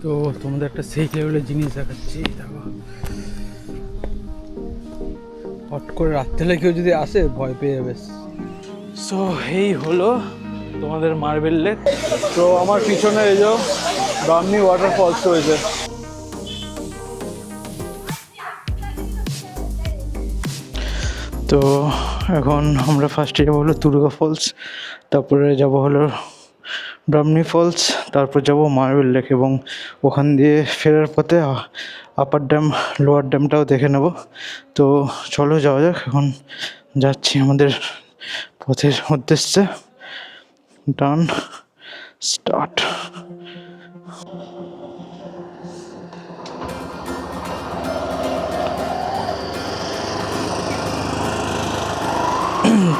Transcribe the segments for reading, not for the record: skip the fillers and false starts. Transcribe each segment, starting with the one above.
তো তোমাদের একটা সেই লেভেলের জিনিস দেখাচ্ছি, দেখো। হট করে রাত্রেবেলা কেউ যদি আসে ভয় পেয়ে যাবে। সো এই হলো তোমাদের মার্বেল লেক। তো আমার পিছনে এই যে ব্রাহ্মী ওয়াটারফলস রয়েছে। তো এখন আমরা ফার্স্টে যাবো হলো দুর্গা ফলস, তারপরে যাব হলো ব্রাহ্মী ফলস, তারপর যাব মার্বেল লেক, এবং ওখান দিয়ে ফেরার পথে আপার ড্যাম লোয়ার ড্যামটাও দেখে নেব। তো চলো যাওয়া যাক, এখন যাচ্ছি আমাদের পথের উদ্দেশ্যে। ডান, স্টার্ট।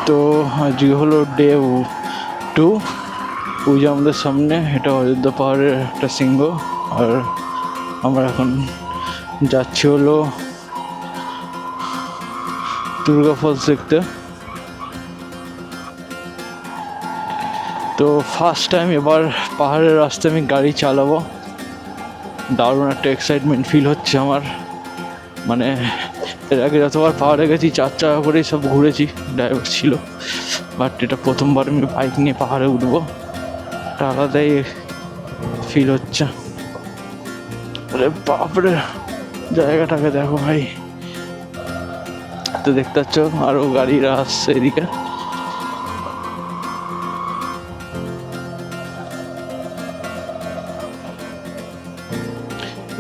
তো আজকে হলো ডে 2। ওই যে আমাদের সামনে, এটা অযোধ্যা পাহাড়ের একটা শৃঙ্গ। আর আমরা এখন যাচ্ছি হলো দুর্গা ফলস দেখতে। তো ফার্স্ট টাইম এবার পাহাড়ের রাস্তায় আমি গাড়ি চালাবো, দারুণ একটা এক্সাইটমেন্ট ফিল হচ্ছে আমার। মানে এর আগে যতবার পাহাড়ে গেছি 4 চাকা করেই সব ঘুরেছি, ড্রাইভার ছিল, বাট এটা প্রথমবার আমি বাইক নিয়ে পাহাড়ে উঠবো, একটা আলাদাই ফিল হচ্ছে। আরে বাপরে, জায়গাটাকে দেখো ভাই। তো দেখতে পাচ্ছ আরো গাড়িরা আসছে এদিকে।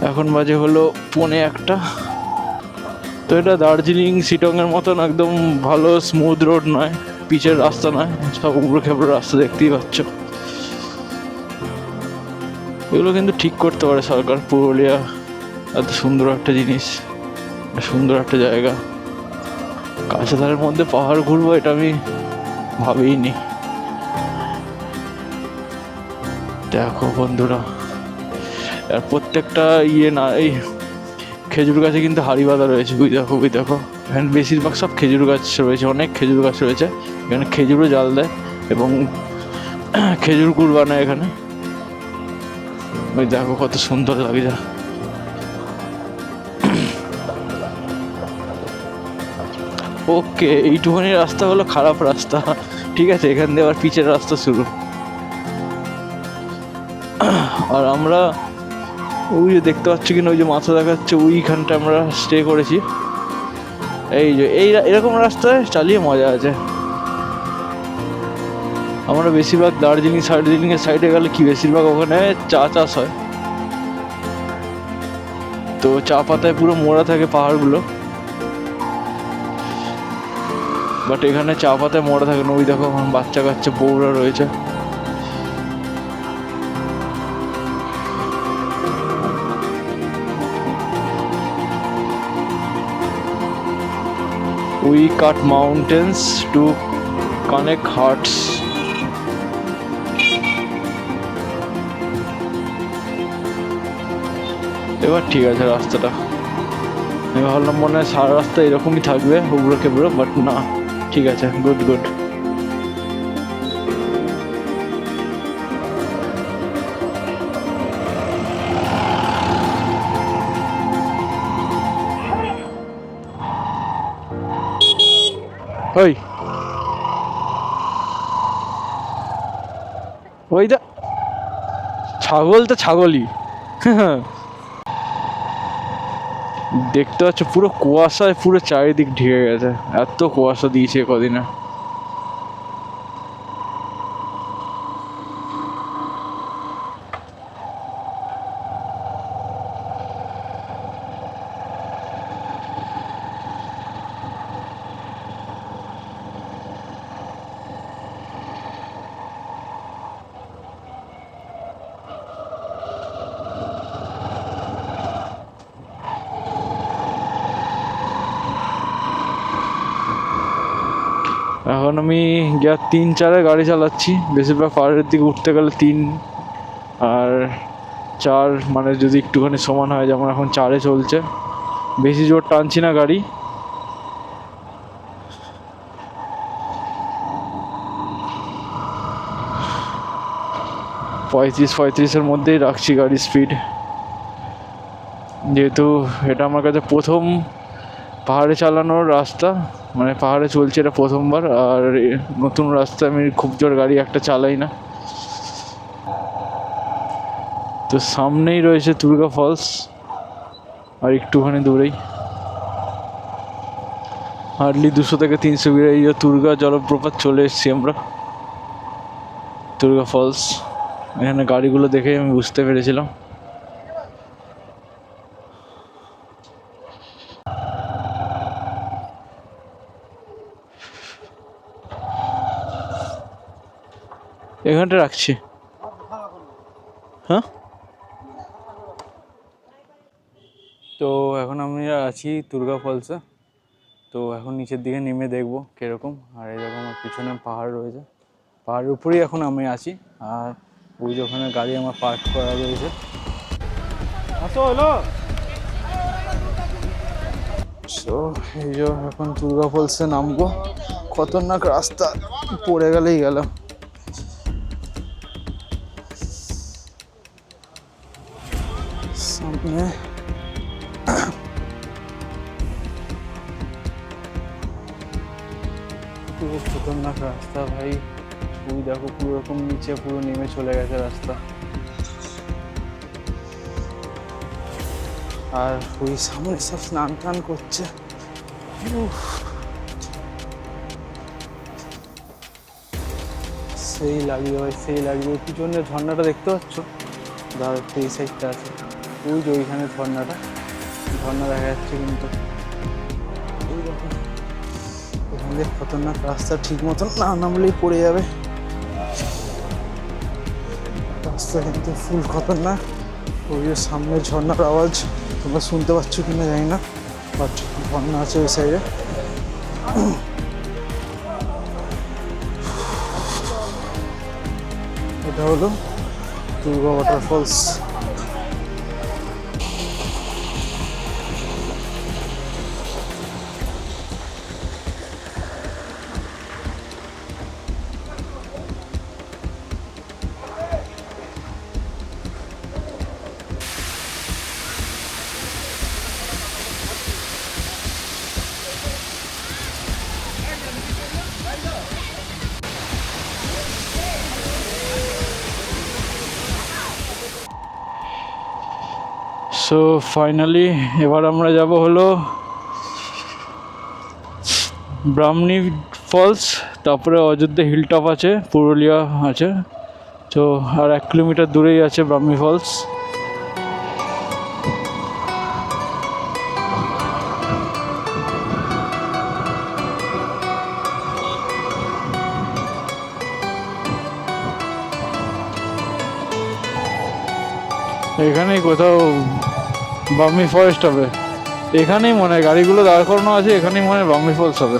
এখন বাজে হলো 1:45। তো এটা দার্জিলিং শিটংয়ের মতন একদম ভালো স্মুথ রোড নয়, পিচের রাস্তা নয়, সব উপরে খেপড়ে রাস্তা দেখতেই পাচ্ছ। এগুলো কিন্তু ঠিক করতে পারে সরকার। পুরুলিয়া এত সুন্দর একটা জিনিস, সুন্দর একটা জায়গা, কাছে ধারের মধ্যে পাহাড় ঘুরবো এটা আমি ভাবিনি। দেখো বন্ধুরা, আর প্রত্যেকটা না এই খেজুর গাছে কিন্তু হাড়ি বাঁধা রয়েছে। ওই দেখো, ওই দেখো, এখানে বেশিরভাগ সব খেজুর গাছ রয়েছে, অনেক খেজুর গাছ রয়েছে। এখানে খেজুরও জাল দেয় এবং খেজুর গুড় বানায় এখানে। ওই দেখো কত সুন্দর লাগছে। ওকে, এইটুখানি রাস্তা হলো খারাপ রাস্তা, ঠিক আছে, এখান দিয়ে আবার পিচের রাস্তা শুরু। আর আমরা ওই যে দেখতে পাচ্ছি কিনা, ওই যে মাথা দেখাচ্ছে, ওইখানটা আমরা স্টে করেছি। এই যে এরকম রাস্তায় চালিয়ে মজা আছে। আমরা বেশিরভাগ দার্জিলিংয়ের সাইডে গেলে কি বেশিরভাগ ওখানে চা চাষ হয়, তো চা পাতায় পুরো মোড়া থাকে পাহাড়গুলো, বাট এখানে চা পাতায় মোড়া থাকে না। ওই দেখো এখন বাচ্চা কাচ্চা বউরা রয়েছে। We cut mountains to connect hearts. এবার ঠিক আছে রাস্তাটা। আমি ভাবলাম মনে হয় সারা রাস্তা এরকমই থাকবে, উবড়ো খেবড়ো, বাট না, ঠিক আছে, গুড গুড। ওই ওই দা, ছাগল তো ছাগলই। দেখতে পাচ্ছ পুরো কুয়াশায় পুরো চারিদিক ঢেকে গেছে, এত কুয়াশা দিয়েছে কদিনে। এখন আমি গিয়ে 3-4-এ গাড়ি চালাচ্ছি। বেশিরভাগ পাহাড়ের দিকে উঠতে গেলে 3 আর 4, মানে যদি একটুখানি সমান হয়, যেমন এখন 4-এ চলছে, বেশি জোর টানছি না গাড়ি। পঁয়ত্রিশের মধ্যেই রাখছি গাড়ি স্পিড। যেহেতু এটা আমার কাছে প্রথম পাহাড়ে চালানোর রাস্তা, মানে পাহাড়ে চলছে এটা প্রথমবার, আর নতুন রাস্তায় আমি খুব জোর গাড়ি একটা চালাই না। তো সামনেই রয়েছে তুর্গা ফলস, আর একটুখানি দূরেই, হার্ডলি 200 থেকে 300 মিটার। এই যে তুর্গা জলপ্রপাত চলে এসেছি আমরা, তুর্গা ফলস। এখানে গাড়িগুলো দেখেই আমি বুঝতে পেরেছিলাম। এখানটা রাখছি। হ্যাঁ, তো এখন আমি আছি তুর্গা ফলসে। তো এখন নিচের দিকে নেমে দেখবো কীরকম। আর এই দেখো আমার পিছনে পাহাড় রয়েছে, পাহাড়ের উপরেই এখন আমি আছি। আর ওই যে ওখানে গাড়ি আমার পার্ক করা রয়েছে। তো এই যে এখন তুর্গা ফলসে নামবো। খতরনাক রাস্তা, পড়ে গেলেই গেল। সামনে পুরো খতরনাক রাস্তা ভাই। ওই দেখো পুরো এরকম নিচে পুরো নেমে চলে গেছে রাস্তা। আর ওই সামনে সব স্নান টান করছে। সেই লাগবে ভাই, সেই লাগবে। পিছনে ঝর্ণাটা দেখতে পাচ্ছ, ধর এই সাইডটা আছে, ওই যে ওইখানে ঝর্ণাটা, ঝর্ণা দেখা যাচ্ছে। কিন্তু এই রকম এখান থেকে খতরনাক রাস্তা, ঠিক মতন না নামলেই পড়ে যাবে। রাস্তা কিন্তু ফুল খতরনাক। ওই যে সামনে ঝর্ণার আওয়াজ তোমরা শুনতে পাচ্ছ কিনা জানি না, বাট ঝর্ণা আছে ওই সাইডে। এটা হলো তুর্গা ওয়াটারফলস। সো ফাইনালি এবার আমরা যাব হলো ব্রাহ্মণী ফলস, তারপরে অযোধ্যা হিলটপ আছে, পুরুলিয়া আছে। তো আর 1 কিলোমিটার দূরেই আছে ব্রাহ্মণী ফলস। এখানেই কোথাও ব্রাহ্মণী ফরেস্ট হবে, এখানেই মনে হয় গাড়িগুলো দাঁড় করানো আছে, এখানেই মনে হয় ব্রাহ্মণী ফলস হবে।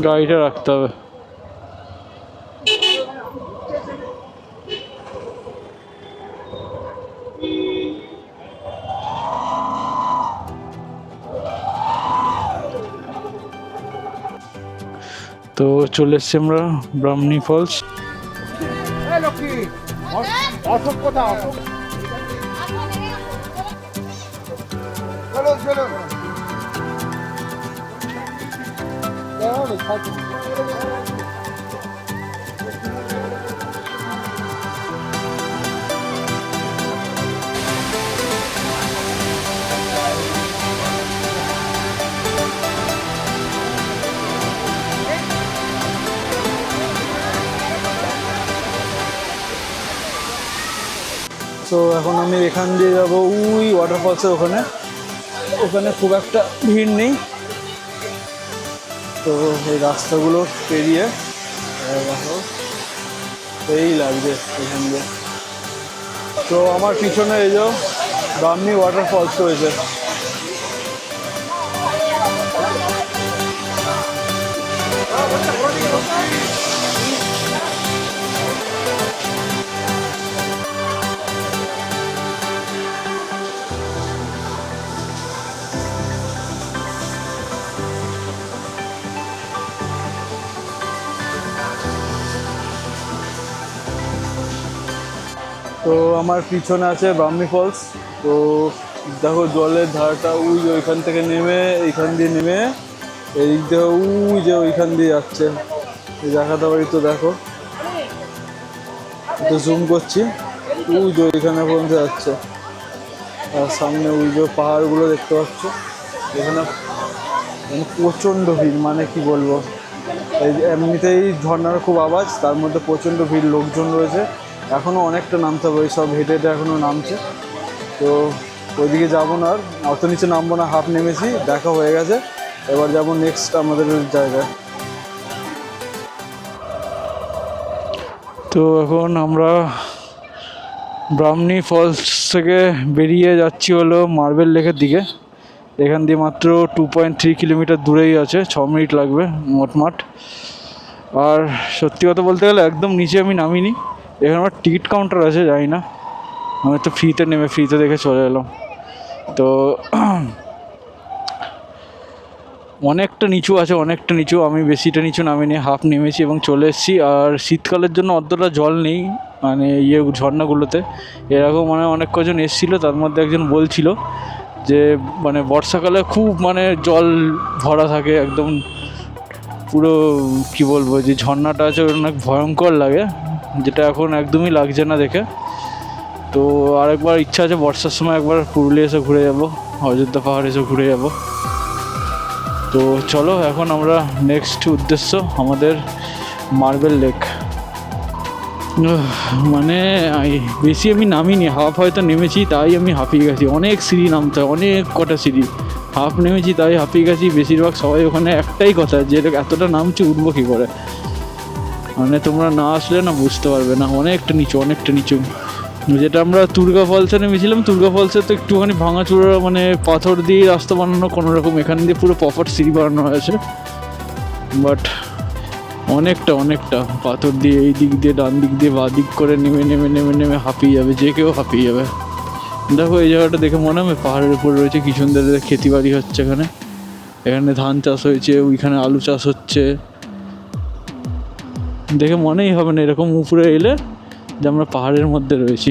গাড়িটা রাখতে হবে। তো চলে এসছি আমরা ব্রাহ্মণী ফলস। তো এখন আমি এখান দিয়ে যাবো ওই ওয়াটারফলসের ওখানে। ওখানে খুব একটা ভিড় নেই, তো এই রাস্তাগুলো পেরিয়ে দেখো এই লাগবে এখান দিয়ে। তো আমার পিছনে এই যে ব্রাহ্মণী ওয়াটারফলস রয়েছে। তো আমার পিছনে আছে ব্রাহ্মণী ফলস। তো দেখো জলের ধারটা ওইখান থেকে নেমে এইখান দিয়ে নেমে এই দেখো ওইখান দিয়ে যাচ্ছে, দেখাতে পারি তো দেখো, তো জুম করছি, ওইখানে পর্যন্ত যাচ্ছে। আর সামনে পাহাড়গুলো দেখতে পাচ্ছ, এখানে মানে প্রচণ্ড ভিড়, মানে কি বলবো, এই এমনিতেই ঝর্ণার খুব আওয়াজ, তার মধ্যে প্রচণ্ড ভিড়, লোকজন রয়েছে। এখনও অনেকটা নামতে হবে, ওই সব হেঁটে হেঁটে এখনও নামছে। তো ওইদিকে যাবো না, আর অত নিচে নামবো না, হাফ নেমেছি, দেখা হয়ে গেছে। এবার যাবো নেক্সট আমাদের জায়গায়। তো এখন আমরা ব্রাহ্মণী ফলস থেকে বেরিয়ে যাচ্ছি হলো মার্বেল লেকের দিকে। এখান দিয়ে মাত্র 2.3 কিলোমিটার দূরেই আছে, 6 মিনিট লাগবে মোটমাট। আর সত্যি কথা বলতে গেলে একদম নিচে আমি নামিনি, এখানে আমার টিকিট কাউন্টার আছে, জানি না, আমি তো ফ্রিতে নেমে ফ্রিতে দেখে চলে এলাম। তো অনেকটা নিচু আছে, অনেকটা নিচু, আমি বেশিটা নিচু নামিনি, হাফ নেমেছি এবং চলে এসেছি। আর শীতকালের জন্য অতটা জল নেই মানে ঝর্ণাগুলোতে, এরকম মানে অনেক কজন এসেছিলো, তার মধ্যে একজন বলছিল যে মানে বর্ষাকালে খুব মানে জল ভরা থাকে একদম, পুরো কি বলবো, যে ঝর্ণাটা আছে অনেক ভয়ঙ্কর লাগে, যেটা এখন একদমই লাগছে না দেখে। তো আরেকবার ইচ্ছা আছে বর্ষার সময় একবার পুরুলিয়া এসে ঘুরে যাব, অযোধ্যা পাহাড় এসে ঘুরে যাব। তো চলো এখন আমরা নেক্সট উদ্দেশ্য আমাদের মার্বেল লেক। মানে বেশি আমি নামিনি, হাফ হয়তো নেমেছি, তাই আমি হাঁপিয়ে গেছি, অনেক সিঁড়ি নামতে হয়, অনেক কটা সিঁড়ি, হাফ নেমেছি তাই হাঁপিয়ে গেছি। বেশিরভাগ সবাই ওখানে একটাই কথা, যে এতটা নামছি উঠবো কী করে, মানে তোমরা না আসলে না বুঝতে পারবে না, অনেকটা নিচু, অনেকটা নিচু। যেটা আমরা তুর্গা ফলসে নেমেছিলাম, তুর্গা ফলসে তো একটুখানি ভাঙাচোরা মানে পাথর দিয়ে রাস্তা বানানো কোনো রকম, এখান দিয়ে পুরো প্রপার সিঁড়ি বানানো হয়েছে, বাট অনেকটা অনেকটা পাথর দিয়ে এই দিক দিয়ে ডান দিক দিয়ে বাঁ দিক করে নেমে নেমে নেমে নেমে হাঁপিয়ে যাবে, যে কেউ হাঁপিয়ে যাবে। দেখো এই জায়গাটা দেখে মনে হবে পাহাড়ের উপর রয়েছে, কি সুন্দর খেতি বাড়ি হচ্ছে এখানে, এখানে ধান চাষ হয়েছে, ওইখানে আলু চাষ হচ্ছে, দেখে মনেই হবে না এরকম উপরে এলে যে আমরা পাহাড়ের মধ্যে রয়েছি,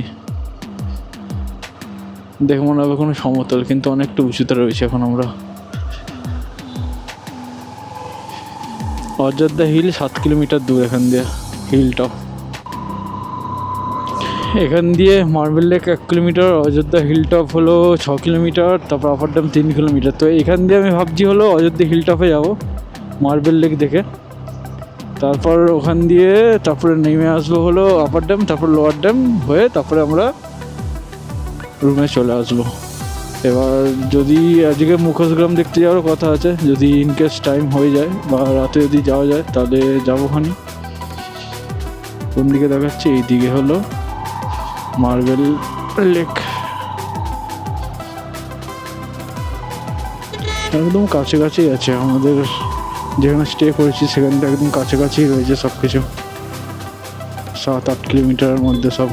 দেখে মনে হবে কোনো সমতল, কিন্তু অনেকটা উঁচুতে রয়েছে এখন আমরা। অযোধ্যা হিল 7 কিলোমিটার দূর এখান দিয়ে, হিল টপ। এখান দিয়ে marble lake 1 kilometre, Ayodhya hill top হলো 6 কিলোমিটার, তারপর আপার ড্যাম 3 কিলোমিটার। তো এখান দিয়ে আমি ভাবছি হলো অযোধ্যা হিল টপে যাবো মার্বেল লেক দেখে, তারপর ওখান দিয়ে তারপরে নেমে আসবো হলো আপার ড্যাম, তারপর লোয়ার ড্যাম হয়ে তারপরে আমরা রুমে চলে আসবো। এবার যদি আজকে মুখোশগ্রাম দেখতে যাওয়ার কথা আছে, যদি ইনকেস টাইম হয়ে যায় বা রাতে যদি যাওয়া যায় তাহলে যাবো খানি। কোন দিকে দেখাচ্ছে, এই দিকে হলো মার্বেল লেক, একদম কাছাকাছি আছে আমাদের যেখানে স্টে করেছি, সেখানটা একদম কাছাকাছিই রয়েছে সব কিছু, 7-8 কিলোমিটারের মধ্যে সব।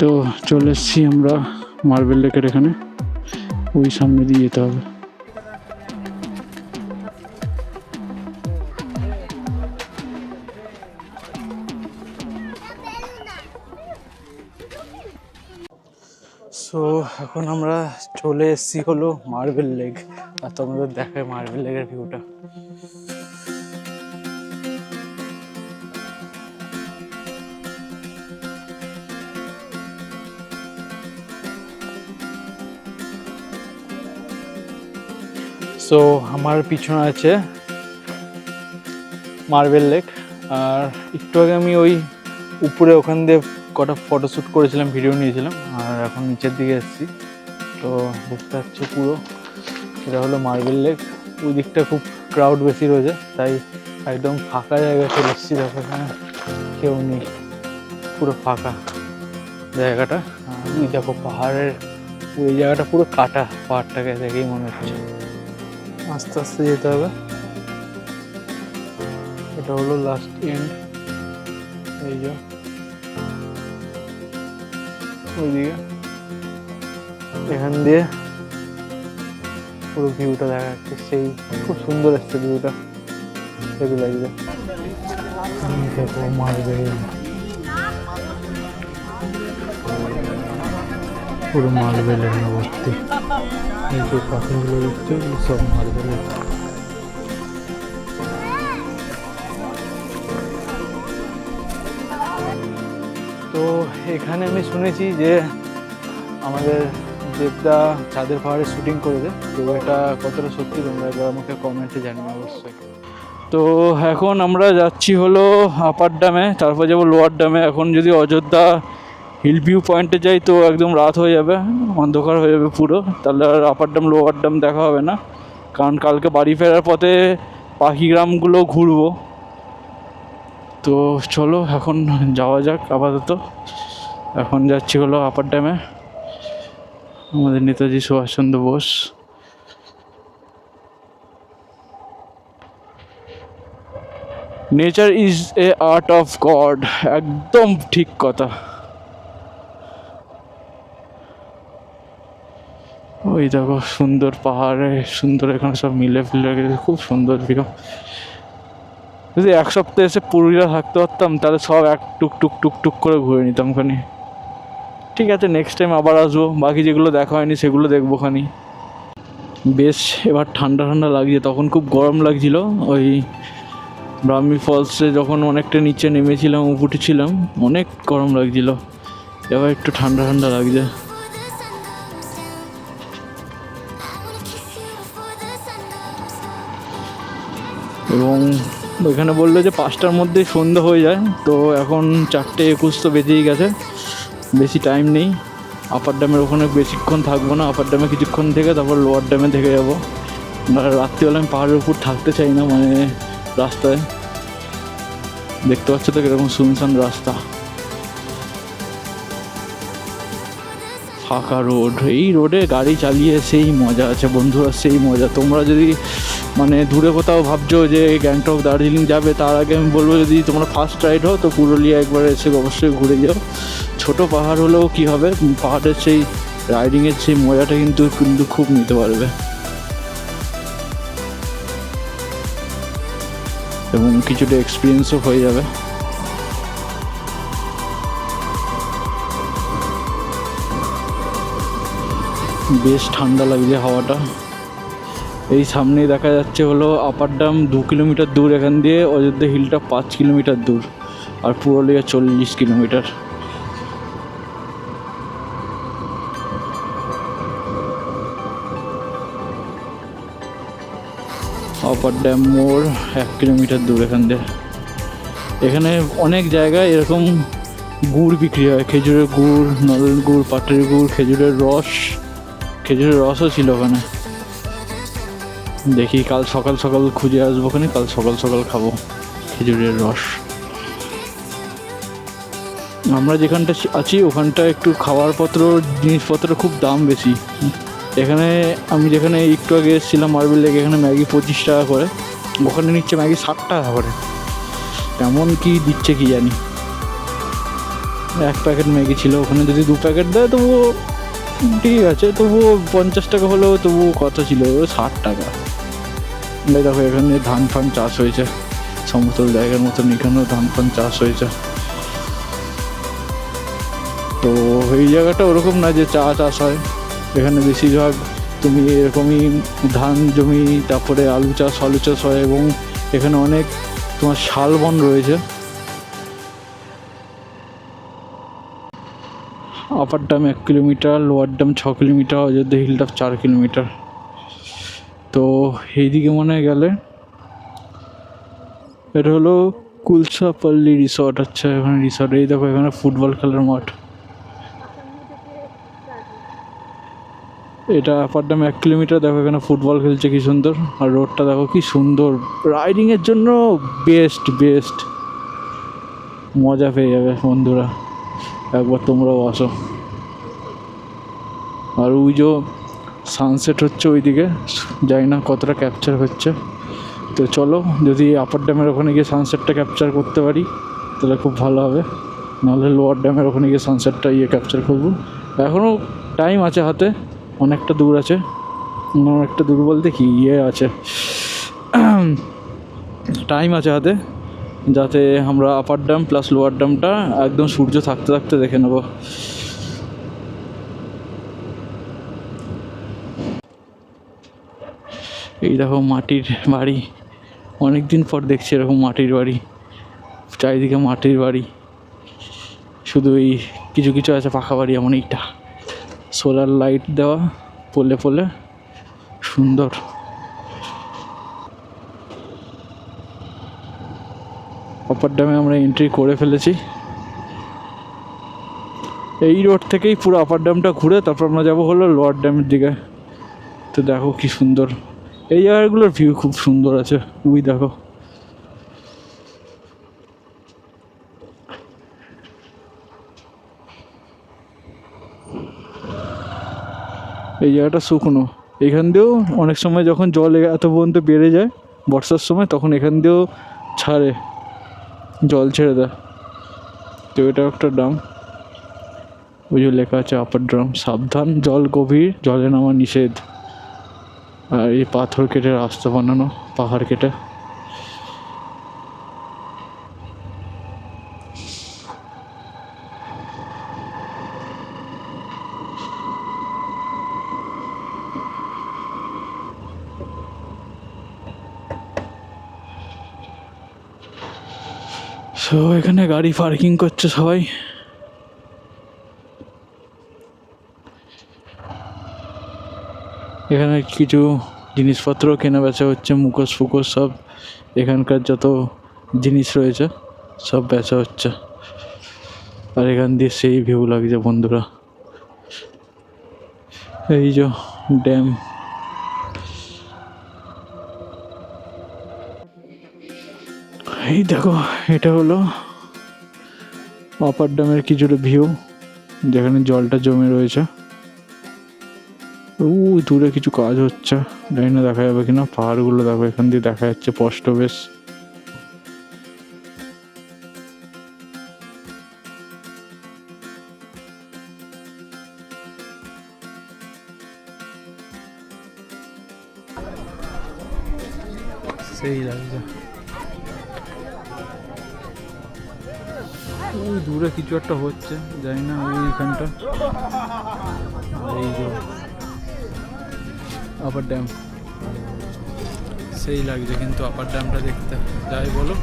তো চলে এসেছি আমরা মার্বেল লেকের এখানে, ওই সামনে দিয়ে যেতে হবে। সো এখন আমরা চলে এসেছি হলো মার্বেল লেক, আর তোমাদের দেখায় মার্বেল লেকের ভিউটা। সো আমার পিছনে আছে মার্বেল লেক, আর একটু আগে আমি ওই উপরে ওখান দিয়ে কটা ফটোশ্যুট করেছিলাম, ভিডিও নিয়েছিলাম, আর এখন নিচের দিকে এসেছি। তো বুঝতে পারছো পুরো এটা হলো মার্বেল লেক, ওই দিকটা খুব ক্রাউড বেশি রয়েছে, তাই একদম ফাঁকা জায়গা চলে এসেছি। দেখো এখানে কেউ নেই, পুরো ফাঁকা জায়গাটা। দেখো পাহাড়ের ওই জায়গাটা পুরো কাটা, পাহাড়টাকে দেখেই মনে হচ্ছে। আস্তে আস্তে যেতে হবে। এটা হলো লাস্ট এন্ড, এই যে ওইদিকে এখান দিয়ে পুরো ভিউটা দেখা যাচ্ছে, সেই খুব সুন্দর এসছে ভিউটা, হেভি লাগবে। দেখো মার্বেল, পুরো মার্বেলের ভর্তি, এই যে পাথরগুলো দেখছো সব মার্বেলের। তো এখানে আমি শুনেছি যে আমাদের দেবদা চাঁদের পাহাড়ে শুটিং করেছে, তো এটা কতটা সত্যি তোমরা একবার আমাকে কমেন্টে জানিও অবশ্যই। তো এখন আমরা যাচ্ছি হলো আপার ড্যামে, তারপর যাবো লোয়ার ড্যামে। এখন যদি অযোধ্যা হিল ভিউ পয়েন্টে যাই তো একদম রাত হয়ে যাবে, অন্ধকার হয়ে যাবে পুরো, তাহলে আর আপার ড্যাম লোয়ার ড্যাম দেখা হবে না। কারণ কালকে বাড়ি ফেরার পথে পাখি গ্রামগুলো ঘুরবো। তো চলো এখন যাওয়া যাক। আপাতত এখন যাচ্ছি হলো আপার ড্যামে, আমাদের Netaji Subhash Chandra Bose. Nature is a art of God, একদম ঠিক কথা। ওই দেখো সুন্দর পাহাড়ে সুন্দর, এখানে সব মিলে ফিলে গেছে, খুব সুন্দর ভিউ। যদি এক সপ্তাহে এসে পুরুলিয়া থাকতে পারতাম তাহলে সব এক টুক টুক টুক টুক করে ঘুরে নিতাম খানি। ঠিক আছে, নেক্সট টাইম আবার আসবো, বাকি যেগুলো দেখা হয়নি সেগুলো দেখবো খানি। বেশ এবার ঠান্ডা ঠান্ডা লাগছে, তখন খুব গরম লাগছিল। ওই ব্রাহ্মী ফলসে যখন অনেকটা নিচে নেমেছিলাম, উঠেছিলাম, অনেক গরম লাগছিল। এবার একটু ঠান্ডা ঠান্ডা লাগছে। এবং ওইখানে বললো যে 5টার মধ্যেই সন্ধ্যা হয়ে যায়, তো এখন 4:21 তো বেজেই গেছে, বেশি টাইম নেই। আপার ড্যামের ওখানে বেশিক্ষণ থাকবো না, আপার ড্যামে কিছুক্ষণ থেকে তারপর লোয়ার ড্যামে থেকে যাবো। রাত্রিবেলা আমি পাহাড়ের উপর থাকতে চাই না, মানে রাস্তায় দেখতে পাচ্ছ তো কিরকম শুনশান রাস্তা, ফাঁকা রোড। এই রোডে গাড়ি চালিয়ে সেই মজা আছে বন্ধুরা, সেই মজা। তোমরা যদি মানে দূরে কোথাও ভাবছো যে গ্যাংটক দার্জিলিং যাবে, তার আগে আমি বলবো যদি তোমরা ফার্স্ট রাইড হও তো পুরুলিয়া একবার এসে অবশ্যই ঘুরে যাও। ছোটো পাহাড় হলেও কী হবে, পাহাড়ের সেই রাইডিংয়ের সেই মজাটা কিন্তু খুব নিতে পারবে, এবং কিছুটা এক্সপিরিয়েন্সও হয়ে যাবে। বেশ ঠান্ডা লাগছে হাওয়াটা। এই সামনেই দেখা যাচ্ছে হলো আপার ড্যাম, 2 কিলোমিটার দূর এখান দিয়ে। অযোধ্যা হিলটা 5 কিলোমিটার দূর, আর পুরুলিয়া 40 কিলোমিটার। আপার ড্যাম মোড় 1 কিলোমিটার দূর এখান দিয়ে। এখানে অনেক জায়গায় এরকম গুড় বিক্রি হয়, খেজুরের গুড়, নলেন গুড়, পাটের গুড়, খেজুরের রসও ছিল ওখানে। দেখি কাল সকাল সকাল খুঁজে আসবো ওখানে, কাল সকাল সকাল খাবো খেজুরের রস। আমরা যেখানটা আছি ওখানটা একটু খাবার জিনিসপত্র খুব দাম বেশি। এখানে আমি যেখানে একটু আগে এসেছিলাম মার্বেল লেক, এখানে ম্যাগি 25 টাকা করে, ওখানে নিচ্ছে ম্যাগি 60 টাকা করে। তেমন কি দিচ্ছে কি জানি। 1 প্যাকেট ম্যাগি ছিল, ওখানে যদি 2 প্যাকেট দেয় তবুও ঠিক আছে, তবুও 50 টাকা হলেও তবুও কত ছিল, 60 টাকা। দেখো এখানে ধান ফান চাষ হয়েছে, সমতল জায়গার মতন এখানেও ধান ফান চাষ হয়েছে। তো এই জায়গাটা ওরকম না যে চা চাষ হয়, এখানে বেশিরভাগ তুমি এরকমই ধান জমি, তারপরে আলু চাষ হয়, এবং এখানে অনেক তোমার শালবন রয়েছে। Upper dam 1 kilometre, lower dam 6 kilometre, Ayodhya হিলটা 4 কিলোমিটার। তো এইদিকে মনে গেলে এটা হলো কুলসাপল্লী রিসর্ট। আচ্ছা এখানে রিসর্ট, এই দেখো এখানে ফুটবল খেলার মাঠ। এটা আপার ড্যাম 1 কিলোমিটার, দেখো এখানে ফুটবল খেলছে কি সুন্দর, আর রোডটা দেখো কি সুন্দর, রাইডিংয়ের জন্য বেস্ট মজা পেয়ে যাবে বন্ধুরা, একবার তোমরাও আসো। আর ওই যে সানসেট হচ্ছে ওইদিকে, জানি না কতটা ক্যাপচার হচ্ছে। তো চলো, যদি আপার ড্যামের ওখানে গিয়ে সানসেটটা ক্যাপচার করতে পারি তাহলে খুব ভালো হবে, নাহলে লোয়ার ড্যামের ওখানে গিয়ে সানসেটটা ক্যাপচার করবো। এখনও টাইম আছে হাতে, অনেকটা দূর আছে। অনেকটা দূর বলতে কি আছে, টাইম আছে হাতে, যাতে আমরা আপার ড্যাম প্লাস লোয়ার ড্যামটা একদম সূর্য থাকতে থাকতে দেখে নেব। এই দেখো মাটির বাড়ি, অনেক দিন পর দেখছি এরকম মাটির বাড়ি, চারিদিকে মাটির বাড়ি, শুধু এই কিছু কিছু আছে পাকা বাড়ি। এমন এইটা সোলার লাইট দেওয়া, পোলে পোলে সুন্দর। আপার ড্যামে আমরা এন্ট্রি করে ফেলেছি। এই রোড থেকেই পুরো আপার ড্যামটা ঘুরে তারপর আমরা যাবো হলো লোয়ার ড্যামের দিকে। তো দেখো কি সুন্দর, এই জায়গাগুলোর ভিউ খুব সুন্দর আছে। ওই দেখো, এই জায়গাটা শুকনো, এখান দিয়েও অনেক সময় যখন জল এত পর্যন্ত বেড়ে যায় বর্ষার সময়, তখন এখান দিয়েও ছাড়ে, জল ছেড়ে দেয়। তো এটা একটা ড্যাম, ওই যে লেখা আছে আপার ড্যাম, সাবধান জল গভীর, জলে নামা নিষেধ। আর এই পাথর কেটে রাস্তা বানানো, পাহাড় কেটে। সো এখানে গাড়ি পার্কিং করছে সবাই। এখানে কিছু জিনিসপত্র কেনা বেচা হচ্ছে, মুখোশ ফুকোশ সব, এখানকার যত জিনিস রয়েছে সব বেচা হচ্ছে। আর এখান দিয়ে সেই ভিউ লাগছে বন্ধুরা, এই যে ড্যাম। এই দেখো, এটা হলো আপার ড্যামের কিছুটা ভিউ, যেখানে জলটা জমে রয়েছে। ওই দূরে কিছু কাজ হচ্ছে, জানি না দেখা যাবে কিনা। পাহাড়গুলো দেখো, এখান দিয়ে দেখা যাচ্ছে স্পষ্ট বেশ। সেই লাগছে, ওই দূরে কিছু একটা হচ্ছে, জানি না ওইখানটা। এই যে আপার ড্যাম, সেই লাগছে কিন্তু আপার ড্যামটা দেখতে, যাই বলো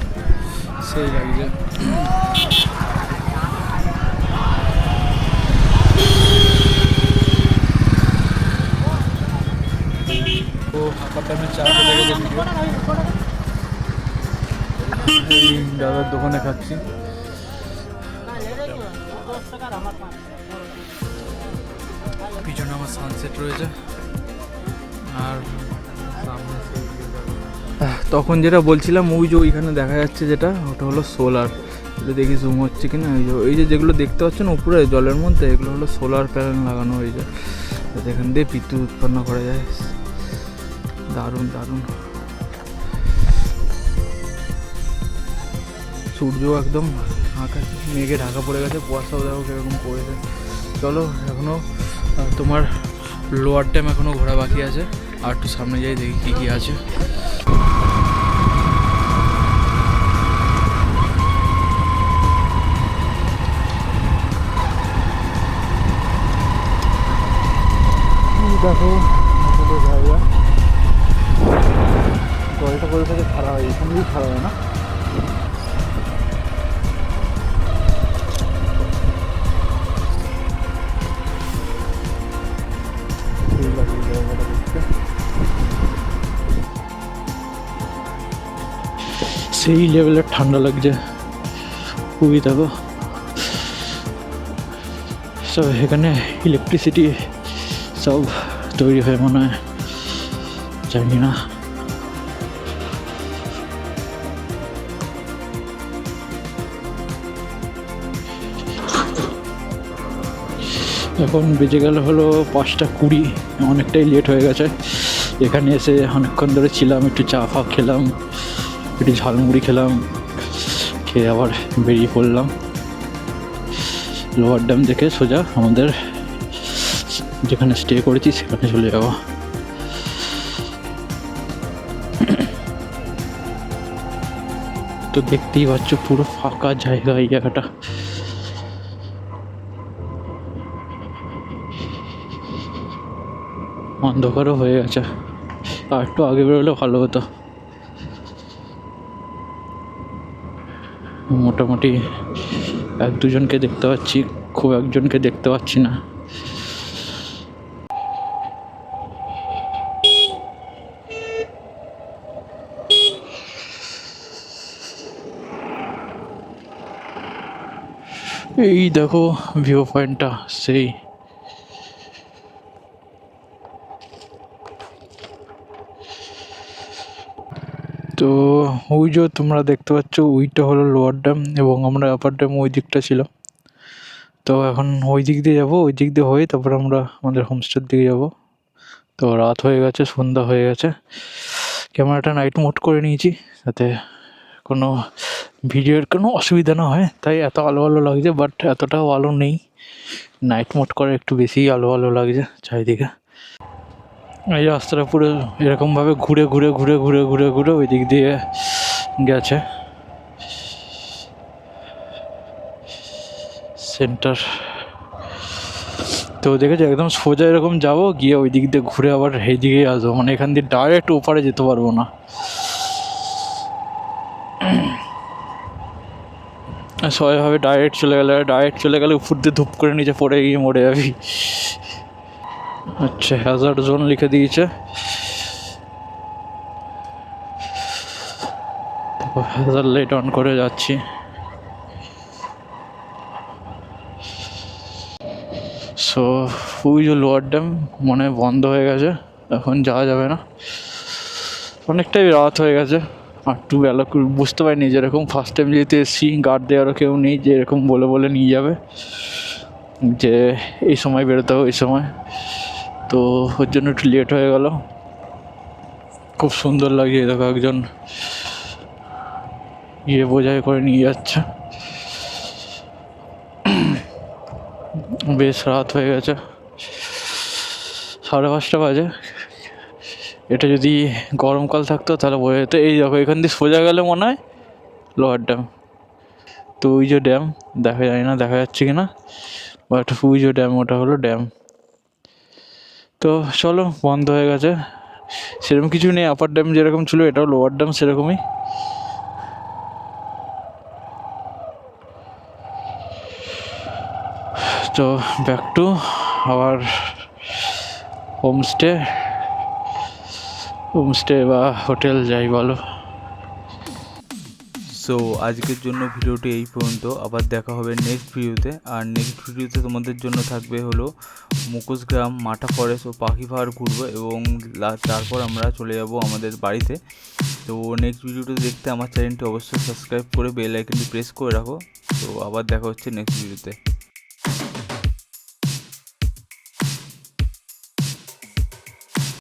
সেই লাগছে। তো আপার ড্যামের চারটে দেখে ভিডিও, এই দাদার দোকানে খাচ্ছি। পিছনে আমার সানসেট রয়েছে, আর তখন যেটা বলছিলাম ওই যে ওইখানে দেখা যাচ্ছে যেটা, ওটা হলো সোলার। এটা দেখি জুম হচ্ছে কিনা। এই যে যেগুলো দেখতে পাচ্ছেন উপরে জলের মধ্যে, এগুলো হলো সোলার প্যানেল লাগানো হয়েছে, এখান দিয়ে বিদ্যুৎ উৎপন্ন করা যায়। দারুণ দারুণ, সূর্য একদম আকাশ মেঘে ঢাকা পড়ে গেছে, কুয়াশাও দেখো কীরকম পড়েছে। চলো, এখনও তোমার লোয়ার ড্যাম এখনও ঘোরা বাকি আছে, আর একটু সামনে যাই দেখি কী কী আছে। দেখো জায়গা, জলটা করে থেকে ছাড়া হয়, এখান দিয়েই ছাড়া হয় না। সেই লেভেলের ঠান্ডা লাগছে খুবই। দেখো সব এখানে ইলেকট্রিসিটি সব তৈরি হয় মনে হয়, জানি না। এখন বেজে গেল হলো 5:20, অনেকটাই লেট হয়ে গেছে। এখানে এসে অনেকক্ষণ ধরে ছিলাম, একটু চা ফা খেলাম, একটু ঝালমুড়ি খেলাম, খেয়ে আবার বেরিয়ে পড়লাম। লোয়ার ড্যাম দেখে সোজা আমাদের যেখানে স্টে করেছি সেখানে চলে যাওয়া। তো দেখতেই পাচ্ছ পুরো ফাঁকা জায়গা এই জায়গাটা। অন্ধকারও হয়ে গেছে, আর একটু আগে বেরোলে ভালো হতো। মোটামুটি 1-2জনকে দেখতে পাচ্ছি, খুব একজনকে দেখতে পাচ্ছি না। এই দেখো ভিউ পয়েন্টটা সেই। তো ওই যে তোমরা দেখতে পাচ্ছ ওইটা হলো লোয়ার ড্যাম, এবং আমরা আপার ড্যাম ওই দিকটা ছিল। তো এখন ওই দিক দিয়ে যাবো, ওই দিক দিয়ে হয়ে তারপর আমরা আমাদের হোমস্টের দিকে যাব। তো রাত হয়ে গেছে, সন্ধ্যা হয়ে গেছে। ক্যামেরাটা নাইট মোড করে নিয়েছি যাতে কোনো ভিডিওর কোনো অসুবিধা না হয়, তাই এত আলো আলো লাগছে, বাট এতটাও আলো নেই। নাইট মোড করে একটু বেশি আলো আলো লাগছে চারিদিকে। এই রাস্তাটা পুরো এরকমভাবে ঘুরে ঘুরে ঘুরে ঘুরে ঘুরে ঘুরে ওই দিক দিয়ে গেছে সেন্টার। তো দেখেছি একদম সোজা এরকম যাবো, গিয়ে ওই দিক দিয়ে ঘুরে আবার এই দিকেই আসবো, মানে এখান দিয়ে ডাইরেক্ট ওপারে যেতে পারবো না। সবাই ভাবে ডাইরেক্ট চলে গেলে উপর দিয়ে ধূপ করে নিচে পড়ে গিয়ে মরে যাবি। আচ্ছা, হ্যাজার্ড জোন লিখে দিয়েছে। হ্যাজার্ড লাইট অন করে যাচ্ছি। সো ওই যে লোয়ার ড্যাম মনে হয় বন্ধ হয়ে গেছে, এখন যাওয়া যাবে না, অনেকটাই রাত হয়ে গেছে। আর একটু বেলা বুঝতে পারিনি যেরকম ফার্স্ট টাইম যেহেতু এসছি, গার্ড দেওয়ারও কেউ নেই যে এরকম বলে বলে নিয়ে যাবে যে এই সময় বেরোতে হবে, এই সময়। তো ওর জন্য একটু লেট হয়ে গেল। খুব সুন্দর লাগছে, দেখো একজন বোঝাই করে নিয়ে যাচ্ছে। বেশ রাত হয়ে গেছে, 5:30 বাজে। এটা যদি গরমকাল থাকতো তাহলে বোঝা যেত। এই দেখো এখান দিয়ে সোজা গেলে মনে হয় লোয়ার ড্যাম। তো ওই যে ড্যাম দেখা যায় না, দেখা যাচ্ছে কি না, বাট ওই যে ড্যাম, ওটা হলো ড্যাম। তো চলো, বন্ধ হয়ে গেছে, সেরকম কিছু নেই। আপার ড্যাম যেরকম ছিল এটাও লোয়ার ড্যাম সেরকমই। তো ব্যাক টু আওয়ার হোমস্টে বা হোটেল যাই বলো। সো আজকের জন্য ভিডিওটি এই পর্যন্ত, আবার দেখা হবে নেক্সট ভিডিওতে। আর নেক্সট ভিডিওতে তোমাদের জন্য থাকবে হলো মুখোশগ্রাম, মাটা ফরেস্ট ও পাখি পাহাড় ঘুরবো, এবং তারপর আমরা চলে যাব আমাদের বাড়িতে। তো নেক্সট ভিডিওটা দেখতে আমার চ্যানেলটি অবশ্যই সাবস্ক্রাইব করে বেল আইকনটি প্রেস করে রাখো। তো আবার দেখা হচ্ছে নেক্সট ভিডিওতে।